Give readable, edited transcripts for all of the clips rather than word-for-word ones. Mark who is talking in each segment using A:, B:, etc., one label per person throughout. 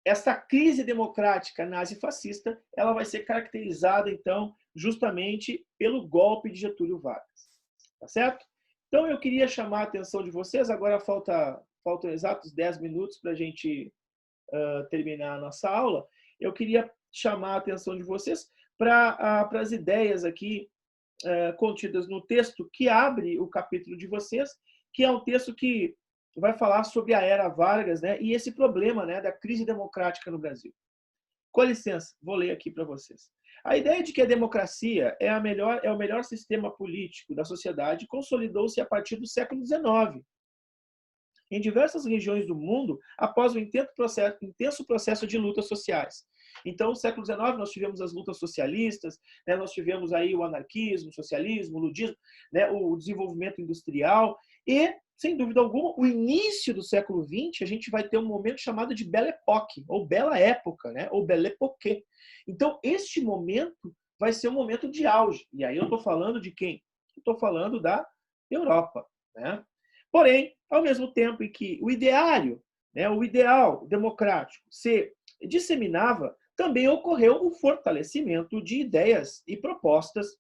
A: essa crise democrática nazi-fascista, ela vai ser caracterizada, então, justamente pelo golpe de Getúlio Vargas. Tá certo? Então, eu queria chamar a atenção de vocês, agora faltam exatos 10 minutos para a gente terminar a nossa aula. Eu queria chamar a atenção de vocês para as ideias aqui contidas no texto que abre o capítulo de vocês, que é um texto que vai falar sobre a era Vargas, né, e esse problema, né, da crise democrática no Brasil. Com licença, vou ler aqui para vocês. A ideia de que a democracia é o melhor sistema político da sociedade consolidou-se a partir do século XIX, em diversas regiões do mundo, após o intenso processo de lutas sociais. Então, no século XIX, nós tivemos as lutas socialistas, né, nós tivemos aí o anarquismo, o socialismo, o ludismo, né, o desenvolvimento industrial e, sem dúvida alguma, o início do século XX, a gente vai ter um momento chamado de Belle Époque, ou Bela Época, né, ou Belle Époque. Então, este momento vai ser um momento de auge. E aí eu estou falando de quem? Estou falando da Europa, né? Porém, ao mesmo tempo em que o ideário, né, o ideal democrático se disseminava, também ocorreu o fortalecimento de ideias e propostas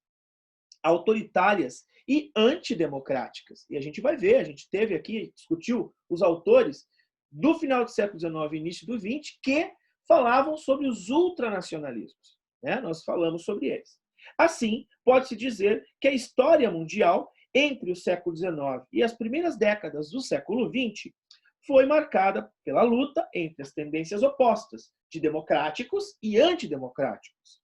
A: autoritárias e antidemocráticas. E a gente vai ver, a gente teve aqui, discutiu os autores do final do século XIX e início do XX que falavam sobre os ultranacionalismos. Né? Nós falamos sobre eles. Assim, pode-se dizer que a história mundial entre o século XIX e as primeiras décadas do século XX foi marcada pela luta entre as tendências opostas, de democráticos e antidemocráticos,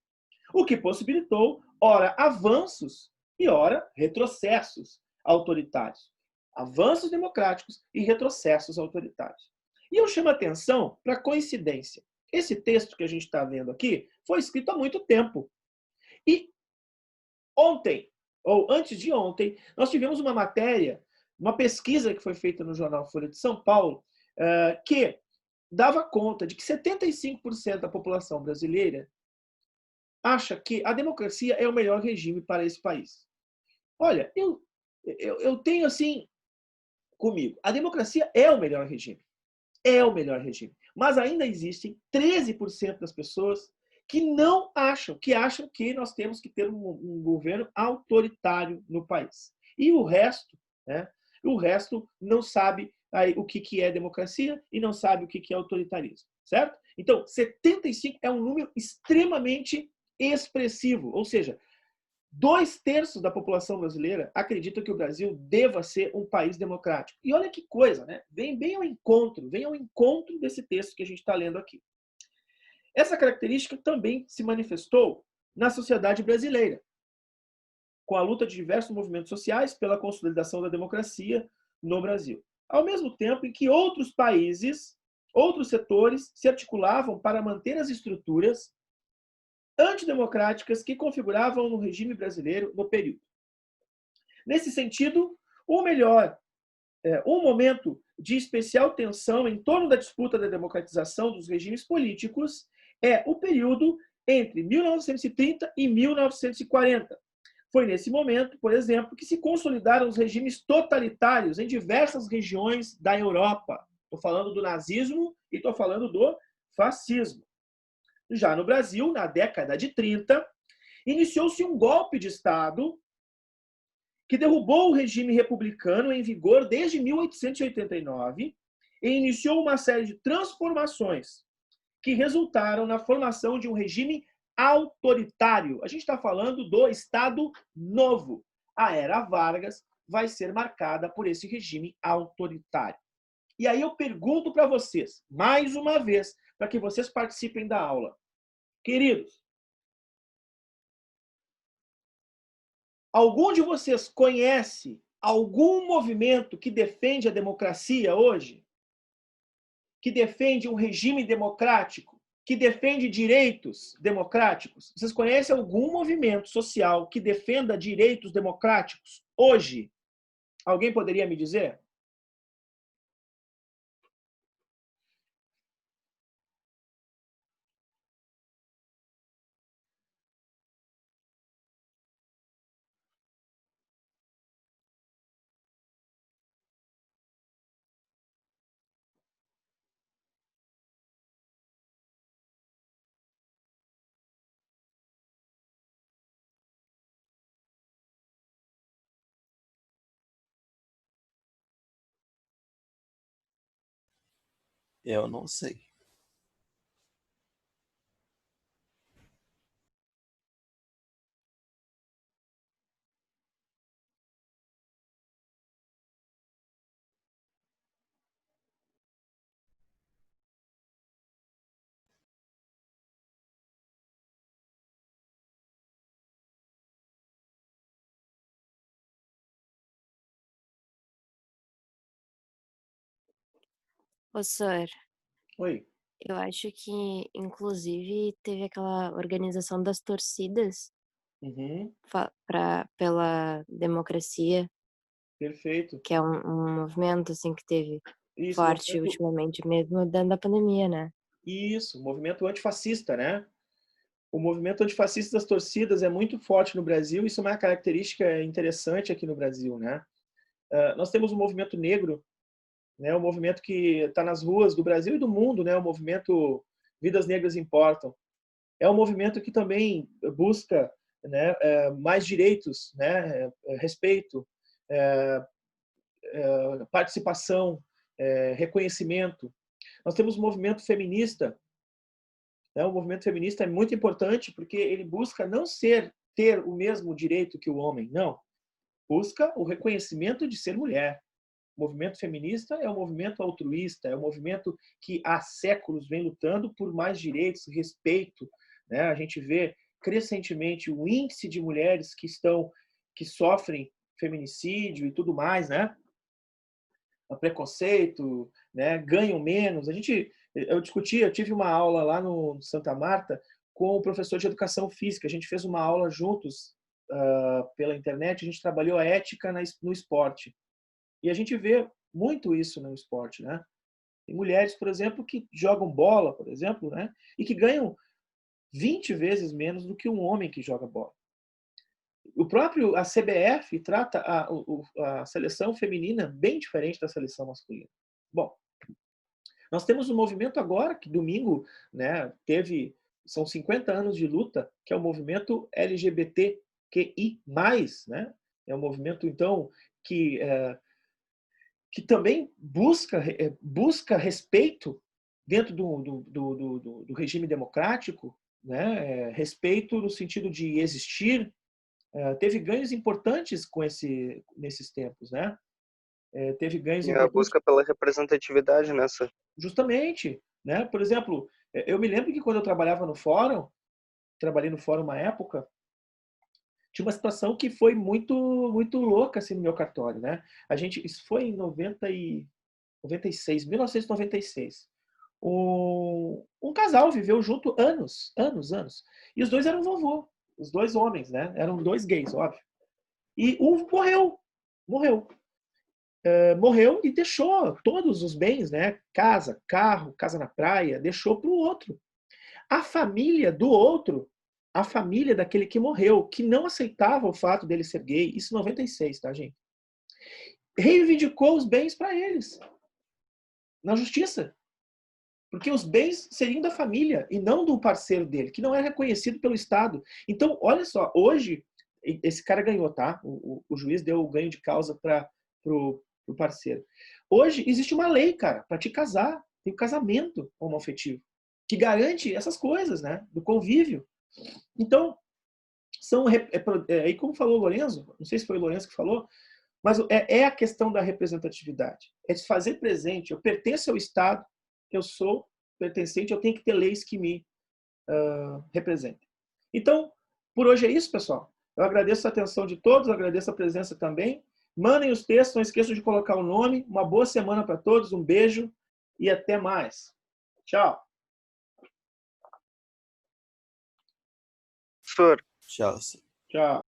A: o que possibilitou, ora, avanços e, ora, retrocessos autoritários. Avanços democráticos e retrocessos autoritários. E eu chamo a atenção para a coincidência. Esse texto que a gente está vendo aqui foi escrito há muito tempo. E ontem, ou antes de ontem, nós tivemos uma matéria, uma pesquisa que foi feita no jornal Folha de São Paulo, que dava conta de que 75% da população brasileira acha que a democracia é o melhor regime para esse país. Olha, eu tenho assim comigo, a democracia é o melhor regime. É o melhor regime. Mas ainda existem 13% das pessoas que não acham, que acham que nós temos que ter um governo autoritário no país. E o resto, né, o resto não sabe aí, o que é democracia e não sabe o que é autoritarismo, certo? Então, 75 é um número extremamente expressivo, ou seja, 2/3 da população brasileira acredita que o Brasil deva ser um país democrático. E olha que coisa, né? Vem ao encontro desse texto que a gente está lendo aqui. Essa característica também se manifestou na sociedade brasileira, com a luta de diversos movimentos sociais pela consolidação da democracia no Brasil. Ao mesmo tempo em que outros países, outros setores se articulavam para manter as estruturas antidemocráticas que configuravam o regime brasileiro no período. Nesse sentido, um momento de especial tensão em torno da disputa da democratização dos regimes políticos é o período entre 1930 e 1940. Foi nesse momento, por exemplo, que se consolidaram os regimes totalitários em diversas regiões da Europa. Estou falando do nazismo e estou falando do fascismo. Já no Brasil, na década de 30, iniciou-se um golpe de Estado que derrubou o regime republicano em vigor desde 1889 e iniciou uma série de transformações que resultaram na formação de um regime autoritário. A gente está falando do Estado Novo. A era Vargas vai ser marcada por esse regime autoritário. E aí eu pergunto para vocês, mais uma vez, para que vocês participem da aula. Queridos, algum de vocês conhece algum movimento que defende a democracia hoje? Que defende um regime democrático? Que defende direitos democráticos? Vocês conhecem algum movimento social que defenda direitos democráticos hoje? Alguém poderia me dizer?
B: Eu não sei.
C: Ô, Sor,
A: Oi.
C: eu acho que inclusive teve aquela organização das torcidas
A: Uhum.
C: pela democracia,
A: Perfeito.
C: que é um movimento assim que teve
A: Isso,
C: forte
A: movimento,
C: ultimamente, mesmo dentro da pandemia, né?
A: isso, movimento antifascista, né? O movimento antifascista das torcidas é muito forte no Brasil, isso é uma característica interessante aqui no Brasil, né? Nós temos o movimento negro, né? O movimento que está nas ruas do Brasil e do mundo, né? O movimento Vidas Negras Importam. É um movimento que também busca, né, mais direitos, né, respeito, participação, reconhecimento. Nós temos o movimento feminista, né? O movimento feminista é muito importante porque ele busca não ter o mesmo direito que o homem, não. Busca o reconhecimento de ser mulher. O movimento feminista é um movimento altruísta, é um movimento que há séculos vem lutando por mais direitos, respeito, né? A gente vê crescentemente o índice de mulheres que sofrem feminicídio e tudo mais, né? O preconceito, né? Ganham menos. Eu tive uma aula lá no Santa Marta com o professor de educação física. A gente fez uma aula juntos pela internet. A gente trabalhou a ética no esporte. E a gente vê muito isso no esporte, né? Tem mulheres, por exemplo, que jogam bola, por exemplo, né? E que ganham 20 vezes menos do que um homem que joga bola. A CBF trata a seleção feminina bem diferente da seleção masculina. Bom, nós temos um movimento agora, que domingo, né, são 50 anos de luta, que é o movimento LGBTQI+, né? É um movimento, então, que também busca respeito dentro do regime democrático, né? Respeito no sentido de existir. Teve ganhos importantes nesses tempos, né? Teve ganhos
D: E a
A: importantes
D: busca pela representatividade nessa.
A: justamente, né? Por exemplo, eu me lembro que quando eu trabalhava no fórum, trabalhei no fórum uma época, tinha uma situação que foi muito louca assim no meu cartório, né? Isso foi em 96, 1996. Um casal viveu junto anos, anos, anos. E os dois eram vovô, os dois homens, né? Eram dois gays, óbvio. E um morreu. Morreu e deixou todos os bens, né? Casa, carro, casa na praia, deixou para o outro. A família do outro, a família daquele que morreu, que não aceitava o fato dele ser gay, isso em 96, tá, gente? Reivindicou os bens para eles, na justiça. Porque os bens seriam da família e não do parceiro dele, que não é reconhecido pelo Estado. Então, olha só, hoje, esse cara ganhou, tá? O juiz deu o ganho de causa para o parceiro. Hoje, existe uma lei, cara, para te casar. Tem o casamento homoafetivo, que garante essas coisas, né? Do convívio. Então, aí como falou o Lorenzo, não sei se foi o Lorenzo que falou, mas é a questão da representatividade. É de fazer presente. Eu pertenço ao Estado, eu sou pertencente, eu tenho que ter leis que me representem. Então, por hoje é isso, pessoal. Eu agradeço a atenção de todos, eu agradeço a presença também. Mandem os textos, não esqueçam de colocar o nome. Uma boa semana para todos, um beijo e até mais. Tchau.
D: Professor,
B: Tchau.
A: Tchau.